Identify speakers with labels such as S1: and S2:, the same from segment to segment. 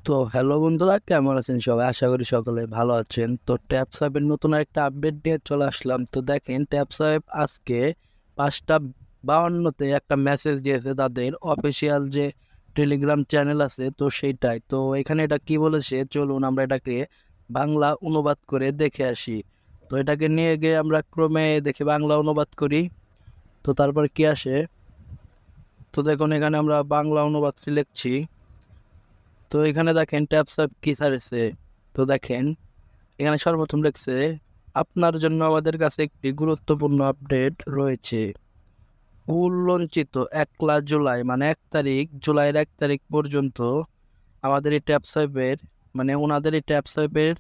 S1: তো হ্যালো বন্ধুরা, কেমন আছেন সবাই? আশা করি সকলে ভালো আছেন। তো ট্যাব সাহেবের নতুন একটা আপডেট নিয়ে চলে আসলাম। তো দেখেন, ট্যাব সাহেব আজকে 5:52-তে একটা মেসেজ দিয়েছে তাদের অফিসিয়াল যে টেলিগ্রাম চ্যানেল আছে, তো সেইটাই। তো এখানে এটা কি বলেছে, চলুন আমরা এটাকে বাংলা অনুবাদ করে দেখে আসি। তো এটাকে নিয়ে গিয়ে আমরা ক্রমে দেখি বাংলা অনুবাদ করি। তো তারপর কি আসে, তো দেখুন এখানে আমরা বাংলা অনুবাদটি লিখছি। তো এখানে দেখেন ট্যাব সাহেব কি ছাড়ছে। তো দেখেন এখানে সর্বপ্রথম লিখছে, আপনার জন্য আমাদের কাছে একটি গুরুত্বপূর্ণ আপডেট রয়েছে। উল্লঞ্চিত 1 জুলাই, মানে 1 তারিখ, জুলাইয়ের 1 তারিখ পর্যন্ত আমাদের এই ট্যাব সাহেবের, মানে ওনাদের এই ট্যাব সাহেবের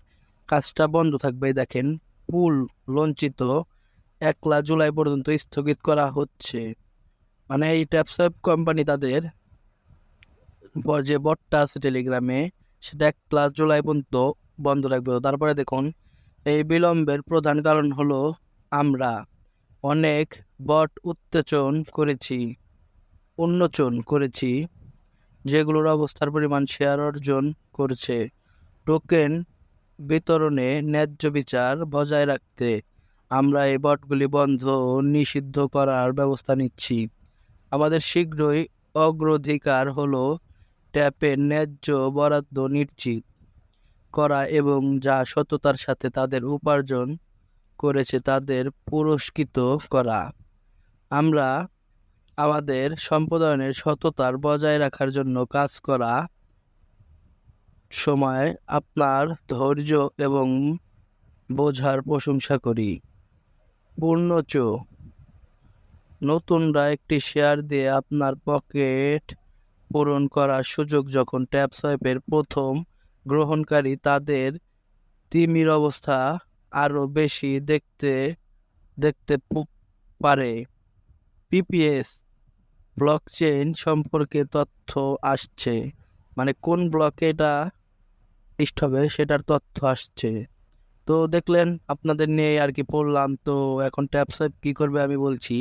S1: কাজটা বন্ধ থাকবে। এই দেখেন, পুল লঞ্চিত 1 জুলাই পর্যন্ত স্থগিত করা হচ্ছে। মানে এই ট্যাব সাহেব কোম্পানি তাদের যে বটটা আছে টেলিগ্রামে, সেটা 1 জুলাই পর্যন্ত বন্ধ রাখবে। তারপরে দেখুন, এই বিলম্বের প্রধান কারণ হলো আমরা অনেক বট উন্মোচন করেছি, যেগুলোর অবস্থার পরিমাণ শেয়ার অর্জন করছে। টোকেন বিতরণে ন্যায্য বিচার বজায় রাখতে আমরা এই বটগুলি বন্ধ ও নিষিদ্ধ করার ব্যবস্থা নিচ্ছি। আমাদের শীঘ্রই অগ্রাধিকার হলো ট্যাপের ন্যায্য বরাদ্দ নিশ্চিত করা এবং যা সততার সাথে তাদের উপার্জন করেছে তাদের পুরস্কৃত করা। আমরা আমাদের সম্প্রদায়ের সততার বজায় রাখার জন্য কাজ করা সময় আপনার ধৈর্য এবং বোঝার প্রশংসা করি। পূর্ণচ নতুনরা একটি শেয়ার দিয়ে আপনার পকেট পূরণ করার সুযোগ, যখন ট্যাব সোয়াইপের প্রথম গ্রহণকারী তাদের তিমির অবস্থা আরও বেশি দেখতে দেখতে পারে। পিপিএস ব্লকচেইন সম্পর্কে তথ্য আসছে, মানে কোন ব্লকে এটা লিস্ট হবে সেটার তথ্য আসছে। তো দেখলেন, আপনাদের নিয়ে আর কি পড়লাম। তো এখন ট্যাব সোয়াইপ কি করবে আমি বলছি।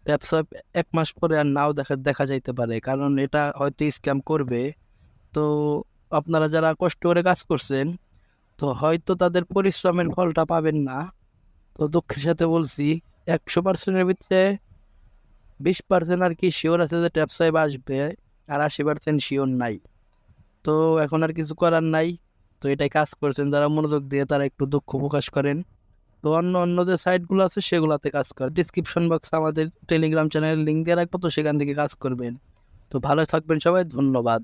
S1: ট্যাব সোয়াইপ 1 মাস পরে আর নাও দেখা দেখা যাইতে পারে, কারণ এটা হয়তো স্ক্যাম করবে। তো আপনারা যারা কষ্ট করে কাজ করছেন, তো হয়তো তাদের পরিশ্রমের ফলটা পাবেন না। তো দুঃখের সাথে বলছি, 100%-এর ভিতরে 20% আর কি শিওর আছে যে ট্যাব সাহেব আসবে, আর 80% শিওর নাই। তো এখন আর কিছু করার নাই। তো এটাই কাজ করছেন যারা মনোযোগ দিয়ে, তারা একটু দুঃখ প্রকাশ করেন। তো অন্য যে সাইটগুলো আছে সেগুলোতে কাজ করে। ডিসক্রিপশন বক্সে আমাদের টেলিগ্রাম চ্যানেলের লিঙ্ক দিয়ে রাখবো, তো সেখান থেকে কাজ করবেন। তো ভালো থাকবেন সবাই, ধন্যবাদ।